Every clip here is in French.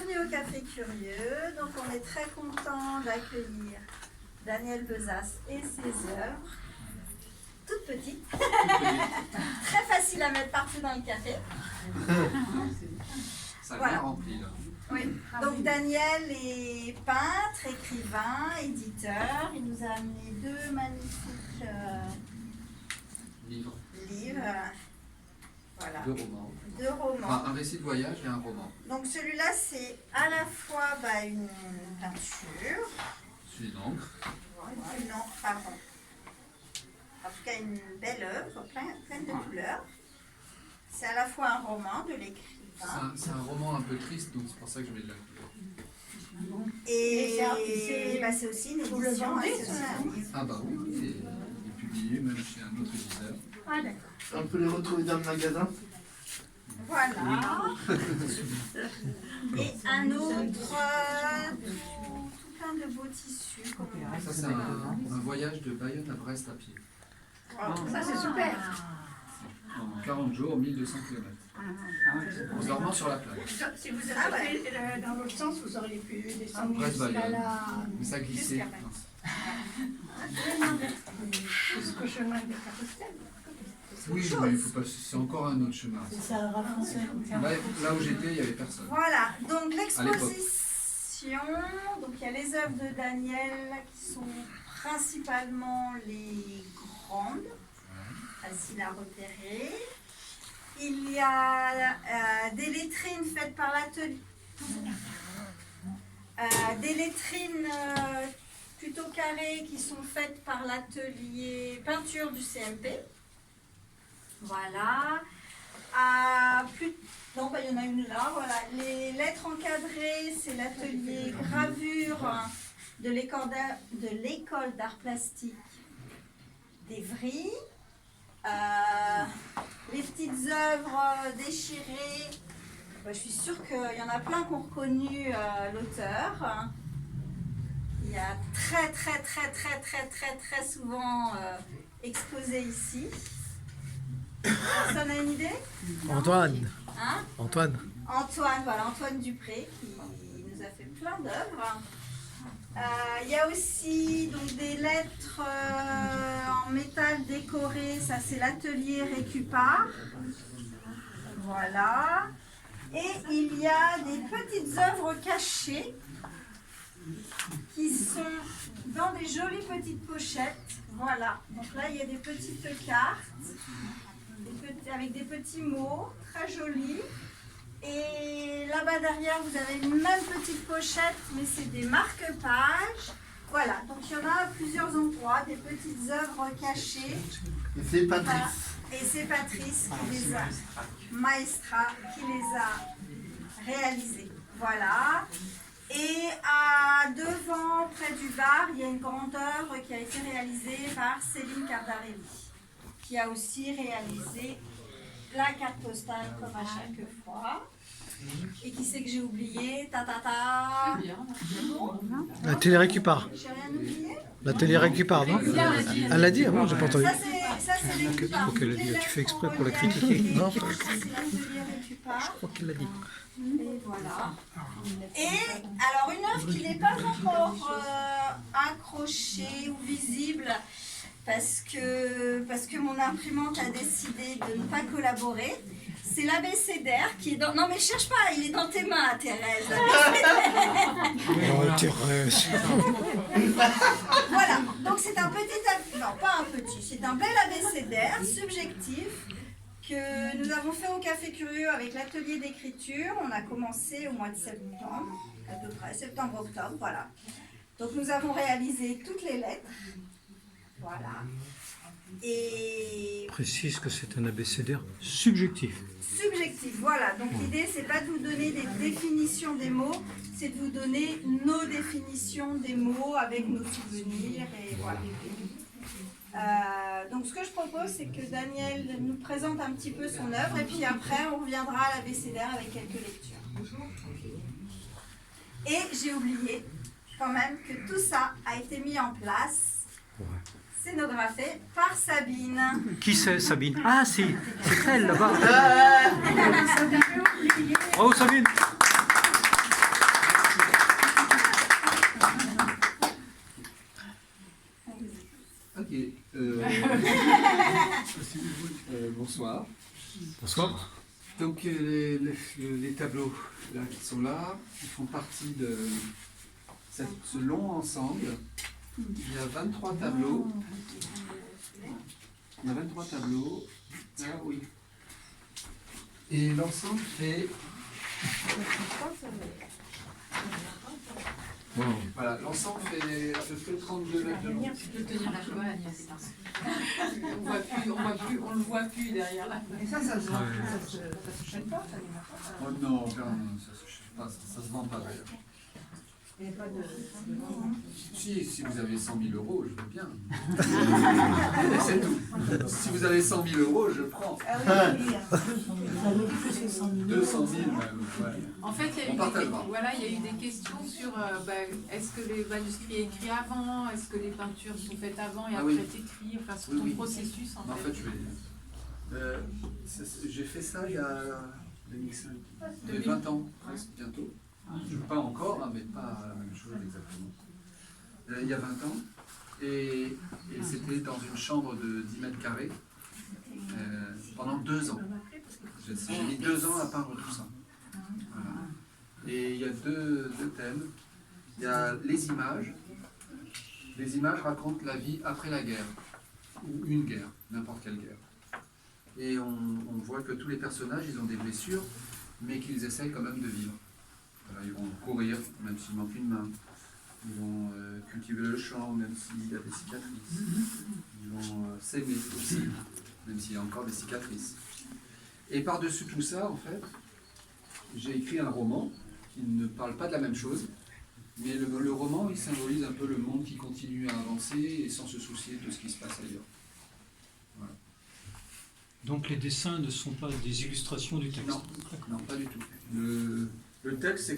bienvenue au Café Curieux. Donc on est très content d'accueillir Daniel Bezas et ses œuvres. Toutes petites, très facile à mettre partout dans le café. Ça Voilà. bien rempli là. Oui. Donc Daniel est peintre, écrivain, éditeur. Il nous a amené deux magnifiques Livre, livres. Voilà. deux romans. Deux romans. Enfin, un récit de voyage et un roman. Donc celui-là, c'est à la fois une peinture, Celui d'encre. une encre, pardon. En tout cas, une belle œuvre, pleine de couleurs. C'est à la fois un roman de l'écrivain. C'est un roman un peu triste, donc c'est pour ça que je mets de la couleur. Et c'est aussi une Vous le édition. vendez, c'est aussi un livre. Ah bah oui, il est publié même chez un autre éditeur. Ah d'accord. On peut les retrouver dans le magasin. Voilà. Et un autre, tout plein de beaux tissus. Comme on Ça voit. c'est un voyage de Bayonne à Brest à pied. Ça c'est super. En 40 jours, 1200 km. En dormant sur la plage. Si vous avez fait dans l'autre sens, vous auriez pu descendre Brest jusqu'à Bayonne. la... Mais ça glissait. jusqu'à jusqu'au chemin de Carousel. Oui, mais il faut pas. C'est encore un autre chemin. Là où j'étais, il n'y avait personne. Voilà, donc l'exposition, donc il y a les œuvres de Daniel qui sont principalement les grandes, faciles à repérer. Il y a des lettrines faites par l'atelier, des lettrines plutôt carrées qui sont faites par l'atelier peinture du CMP. Voilà. Donc il y en a une là, voilà. Les lettres encadrées, c'est l'atelier gravure de l'école d'art plastique d'Evry. Les petites œuvres déchirées, je suis sûre qu'il y en a plein qui ont reconnu l'auteur. Il y a très souvent exposé ici. Personne n'a une idée? Antoine. Hein? Antoine. Antoine Dupré qui nous a fait plein d'œuvres. Il y a aussi donc, des lettres en métal décoré, ça c'est l'atelier Récupart. Voilà. Et il y a des petites œuvres cachées qui sont dans des jolies petites pochettes. Voilà. Donc là il y a des petites cartes avec des petits mots très jolis. Et là-bas derrière, vous avez une même petite pochette, mais c'est des marque-pages. Voilà, donc il y en a à plusieurs endroits, des petites œuvres cachées. Et c'est Patrice. Voilà. Et c'est Patrice qui les a, Maestra, qui les a réalisées. Voilà. Et devant, près du bar, il y a une grande œuvre qui a été réalisée par Céline Cardarelli, qui a aussi réalisé la carte postale comme à chaque fois. Et qui c'est que j'ai oublié? La télé récupère. J'ai rien oublié? La télé récupère, non? Elle l'a dit avant, j'ai pas entendu. Ça c'est les Récupart. Ok, elle a dit, tu fais exprès pour la critiquer. Non, je C'est l'atelier Récupart. crois qu'elle l'a dit. Et voilà. Et alors une œuvre qui n'est pas encore accrochée ou visible parce que mon imprimante a décidé de ne pas collaborer. C'est l'abécédaire qui est dans... Non mais cherche pas, il est dans tes mains, Thérèse. Oh, Thérèse. Voilà, donc c'est un petit... Non, pas un petit, c'est un bel abécédaire subjectif que nous avons fait au Café Curieux avec l'atelier d'écriture. On a commencé au mois de septembre, à peu près, septembre-octobre, voilà. Donc nous avons réalisé toutes les lettres. Voilà. Et Précise que c'est un abécédaire subjectif. subjectif, voilà. Donc l'idée, c'est pas de vous donner des définitions des mots, c'est de vous donner nos définitions des mots avec nos souvenirs et voilà. Donc ce que je propose, c'est que Daniel nous présente un petit peu son œuvre et puis après, on reviendra à l'abécédaire avec quelques lectures. Et j'ai oublié quand même que tout ça a été mis en place, scénographé par Sabine. Qui c'est, Sabine? Ah, c'est elle, là-bas. Bravo, Sabine. Bonsoir. Bonsoir. Donc les tableaux là, qui sont là, ils font partie de ce long ensemble. Il y a 23 tableaux. Il y a 23 tableaux. Ah oui. Et l'ensemble fait... Wow. Voilà, l'ensemble fait à peu près 32 mètres de long. Tu peux tenir la joie, Agnès. On le voit plus derrière là. Et ça se vend. Ouais. Ça se chaîne pas, ça les marque pas. Oh non, ça se vend pas d'ailleurs. Il n'y a pas de... Si vous avez 100 000 euros, je veux bien. C'est tout. Si vous avez 100 000 euros, je prends. Ah oui, oui. 200 000 même. Ouais. En fait, On partagera. il y a eu des questions sur est-ce que les manuscrits est écrit avant, est-ce que les peintures sont faites avant et Ah après oui. écrit, enfin sur Oui, ton oui. processus en En fait. fait, j'ai fait ça il y a 2005, il y a 20 ans, presque, bientôt. Je ne pas encore, hein, mais pas la même chose exactement. Il y a 20 ans, et c'était dans une chambre de 10 mètres carrés pendant 2 ans. J'ai mis 2 ans à peindre tout ça. Voilà. Et il y a deux thèmes. Il y a les images. Les images racontent la vie après la guerre, ou une guerre, n'importe quelle guerre. Et on voit que tous les personnages, ils ont des blessures, mais qu'ils essayent quand même de vivre. Voilà, ils vont courir, même s'il manque une main. Ils vont cultiver le champ, même s'il y a des cicatrices. Ils vont s'aimer aussi, même s'il y a encore des cicatrices. Et par-dessus tout ça, en fait, j'ai écrit un roman qui ne parle pas de la même chose, mais le roman, il symbolise un peu le monde qui continue à avancer et sans se soucier de ce qui se passe ailleurs. Voilà. Donc les dessins ne sont pas des illustrations du texte. Non, pas du tout. Le texte, c'est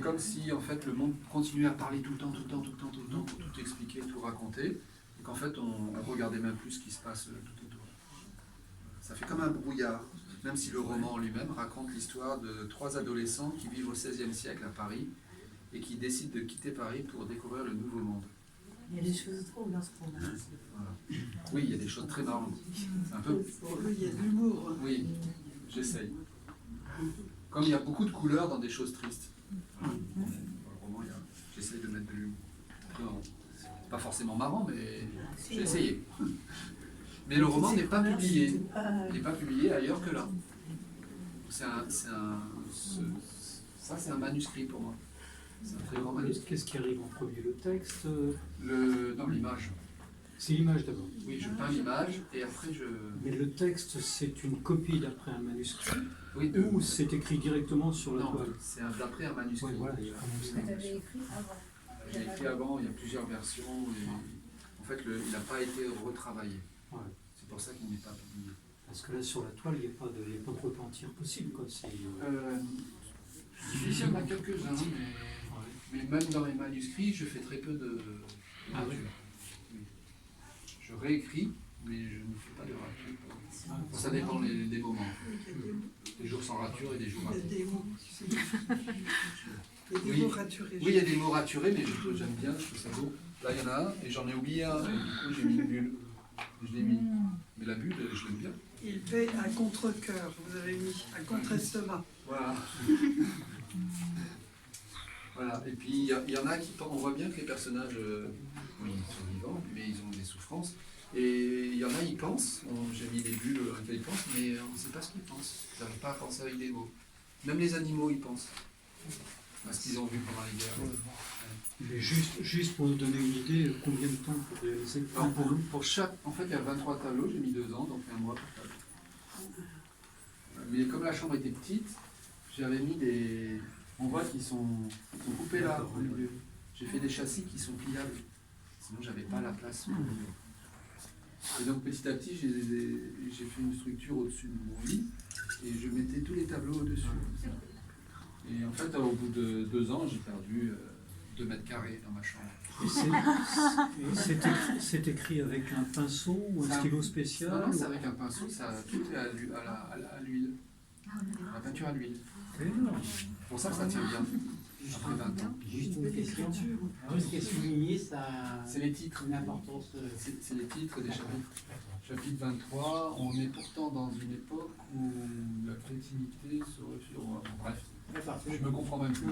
comme si en fait le monde continuait à parler tout le temps, pour tout expliquer, tout raconter, et qu'en fait on regardait même plus ce qui se passe tout autour. Ça fait comme un brouillard, même si le roman en lui-même raconte l'histoire de 3 adolescents qui vivent au XVIe siècle à Paris et qui décident de quitter Paris pour découvrir le nouveau monde. Il y a des choses trop dans ce roman. Voilà. Oui, il y a des choses très marrantes. Un peu. Il y a de l'humour. Oui, j'essaye. Comme il y a beaucoup de couleurs dans des choses tristes. Voilà. Dans le roman, j'essaye de mettre de l'humour. Non, c'est pas forcément marrant, mais j'ai essayé. Mais le roman n'est pas publié. Il n'est pas publié ailleurs que là. Ça, c'est un manuscrit pour moi. C'est un très grand manuscrit. Qu'est-ce qui arrive en premier, le texte Non, l'image. C'est l'image d'abord. Oui, je peins l'image et après je... Mais le texte, c'est une copie d'après un manuscrit Oui, ou c'est écrit directement sur la non, toile? c'est d'après un manuscrit. Ouais, voilà, il y a quand même ça. Vous avez écrit avant. J'ai écrit avant, il y a plusieurs versions et en fait il n'a pas été retravaillé. Ouais. C'est pour ça qu'il n'est pas publié. Parce que là, sur la toile, il n'y a pas de repentir possible, quoi. C'est, Il y en a quelques-uns, mais même dans les manuscrits, je fais très peu de Ah oui. rature. Oui. Je réécris, mais je ne fais pas de rature. Ça dépend des moments. Des jours sans rature et des jours raturés. Il y a des mots. Il y a des Oui. mots raturés. Oui, il y a des mots raturés, mais j'aime bien, je trouve ça beau. Là, il y en a un, et j'en ai oublié un, et du coup, j'ai mis une bulle. Je l'ai mis. Mais la bulle, je l'aime bien. Il paie à contre-cœur, vous avez mis, à contre-estomac. Voilà. Voilà. Et puis, il y en a qui on voit bien que les personnages, oui, ils sont vivants, mais ils ont des souffrances. Et il y en a, ils pensent, j'ai mis des bulles à laquelle ils pensent, mais on ne sait pas ce qu'ils pensent. Ils n'arrivent pas à penser avec des mots. Même les animaux, ils pensent. Parce qu'ils ont vu pendant les guerres. Mais juste pour nous donner une idée, combien de temps pour réaliser le Alors tableau? pour chaque, en fait, il y a 23 tableaux, j'ai mis 2 ans, donc 1 mois pour tableau. Mais comme la chambre était petite, j'avais mis des... On voit qu'ils sont coupés là, au milieu. J'ai fait des châssis qui sont pliables. Sinon, j'avais pas la place. Et donc, petit à petit, j'ai fait une structure au-dessus de mon lit et je mettais tous les tableaux au-dessus. Et en fait, au bout de 2 ans, j'ai perdu 2 mètres carrés dans ma chambre. Et c'est écrit avec un pinceau ou un stylo spécial? Non, c'est avec un pinceau, tout est à l'huile. La peinture à l'huile. C'est pour ça que ça tient bien, après 20 ans. Juste une question. Tout ce qui est souligné, ça C'est les titres. a une importance. C'est les titres des chapitres. Chapitre 23, on est pourtant dans une époque où la créativité serait sur... Bref, je me comprends même plus.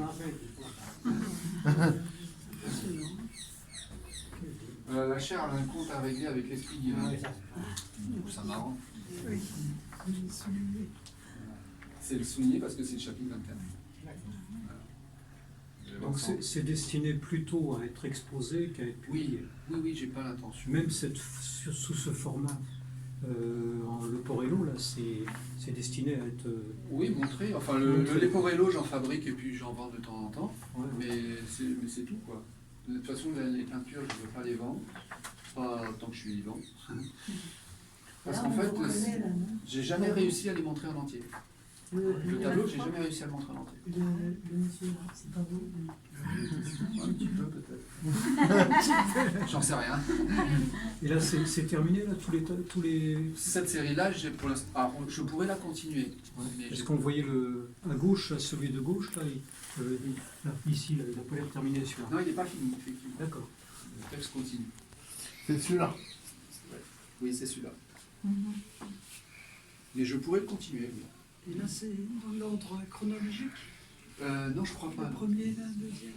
La chair a un compte à régler avec l'esprit divin. Ça m'arrange. C'est le souligner parce que c'est le chapitre 21. Donc c'est destiné plutôt à être exposé qu'à être publié. Oui, j'ai pas l'intention. Même sous ce format, le Porello, là, c'est destiné à être... Oui, montrer. Enfin, le Leporello, j'en fabrique et puis j'en vends de temps en temps. Ouais, ouais. Mais c'est tout, quoi. De toute façon, les peintures, je ne veux pas les vendre. Pas tant que je suis vivant. Parce qu'en fait, j'ai jamais réussi à les montrer en entier. Le tableau, j'ai jamais réussi à le montrer en entier. Le monsieur là, c'est pas vous. Un petit peu, peut-être. J'en sais rien. Et là, c'est terminé, là, tous les... Cette série-là, pour l'instant, je pourrais la continuer. Ouais. Mais Est-ce j'ai- qu'on voyait à gauche, là, celui de gauche, là, là, ici, là, il n'a pas l'air terminé, celui-là. Non, il n'est pas fini, effectivement. D'accord. Le texte continue. C'est celui-là. Oui, c'est celui-là. Mais je pourrais le continuer. Oui. Et là, c'est dans l'ordre chronologique. Non, je crois pas. Le premier, le deuxième.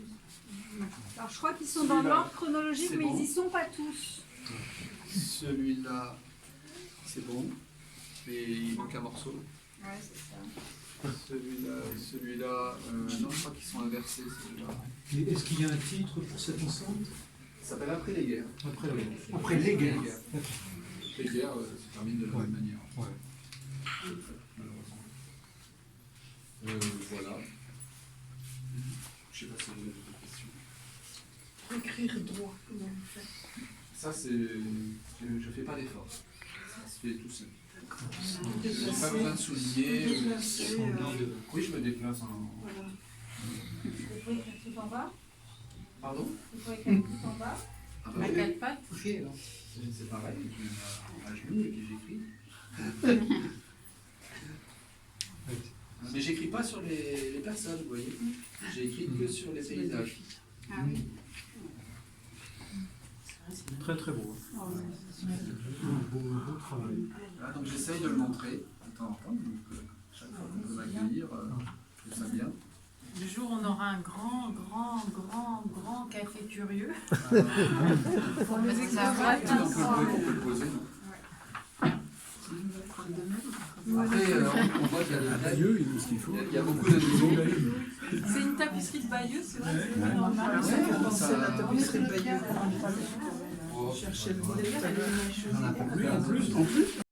Alors je crois qu'ils sont Celui-là, dans l'ordre chronologique, c'est mais bon. ils y sont pas tous. Celui-là, c'est bon. Mais il manque un morceau. Ouais, c'est ça. Celui-là, non, je crois qu'ils sont inversés, celui-là. Et est-ce qu'il y a un titre pour cet ensemble? Ça s'appelle Après les guerres. Après les guerres. D'accord. Les guerres, ça se termine de la même manière. Ouais. Malheureusement. Voilà. Je sais pas si vous avez d'autres questions. Écrire droit, comment vous faites? Ça, c'est. Je fais pas d'effort. Ça se fait tout seul. Je n'ai pas Déplacer, besoin de souligner. déplacer, Oui, je me déplace en. voilà. Il faut écrire tout en bas. Pardon? Il faut écrire tout en bas. Ah À bah oui. quatre pattes. C'est pareil, je me mets à genoux et puis j'écris. Mais j'écris pas sur les personnes, vous voyez. J'ai écrit que sur les paysages. Ah oui. Très très beau. Oh, Beau travail. Voilà, donc j'essaye de le montrer de temps en temps. Donc chaque fois qu'on peut m'accueillir, je trouve ça bien. Le jour où on aura un grand café curieux. Parce que ça va être on peut le poser. Non. Après, on voit qu'il y a des détails. Il y a beaucoup d'animaux. C'est une tapisserie de Bayeux, c'est vrai. C'est Ouais. normal. C'est la tapisserie de Bayeux. Oh, Chercher le modèle. en plus.